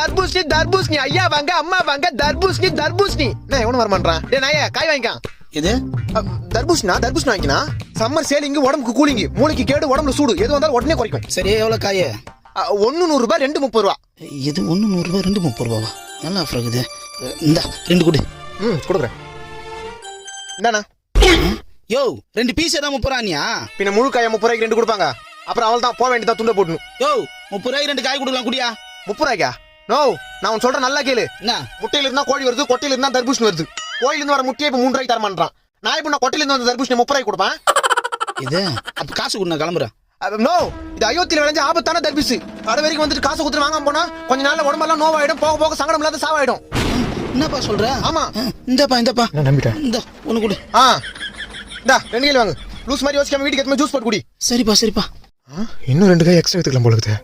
தர்பூசணி தர்பூசணி ஐயா வாங்க அம்மா வாங்க தர்பூசணி தர்பூசணி நான் எவனும் வரமாட்டான் டேய் நாயே காய் வாங்கிக்கான் இது தர்பூசணி வாங்கினா சம்மர் சேலிங்கு உடம்புக்கு கூலிங்கு மூளைக்கு கேடு உடம்புல சூடு எது வந்தாலும் உடனே குறைக்கும் சரி எவ்வளவு காய் 1 100 ரூபாய் 2 30 ரூபா இது 1 100 ரூபாய் 2 30 ரூபாவா நல்லா ஆஃபர் இருக்குது இந்த 2 கொடு கொடுக்குறேன் என்னண்ணா யோ 2 பீஸ் தான் 30 ரூபாயா பின்ன முழு காய 30 ரூபாய்க்கு 2 கொடுப்பாங்க அப்புறம் அவள் தான் போக வேண்டியதா துண்டை போடணும் யோ 30 ரூபாய்க்கு 2 காய் கொடுக்கலாம் குடியா 30 ரூபாய்க்கா நோ நான் உன் சொல்றேன் நல்லா கேளு என்ன முட்டையில இருந்தா கோழி வருது கொட்டையில இருந்தா தர்பூசணி வருது கோயில இருந்து வர முட்டையை இப்ப 3 ரூபாய்க்கு தரமாட்டான் நான் இப்ப நான் கொட்டையில இருந்து வந்த தர்பூசணி 30 ரூபாய்க்கு கொடுப்பேன் இது அப்ப காசு கொடு நான் கிளம்புறேன் நோ இது அயோத்தியில விளைஞ்ச ஆபத்தான தர்பூசு கடை வரைக்கும் வந்துட்டு காசு கொடுத்து வாங்காம போனா கொஞ்ச நாள்ல உடம்பெல்லாம் நோவாயிடும் போக போக சங்கடம் இல்லாத சாவாயிடும் என்னப்பா சொல்ற ஆமா இந்தப்பா நான் நம்பிட்டேன் இந்த ஒண்ணு கொடு இந்தா 2 கையில வாங்க லூஸ் மாதிரி யோசிக்காம வீட்டுக்கு எத்தனை ஜூஸ் போட்டு குடி சரிப்பா இன்னும் 2 காய் எக்ஸ்ட்ரா எடுத்துக்கலாம் போல இருக்குது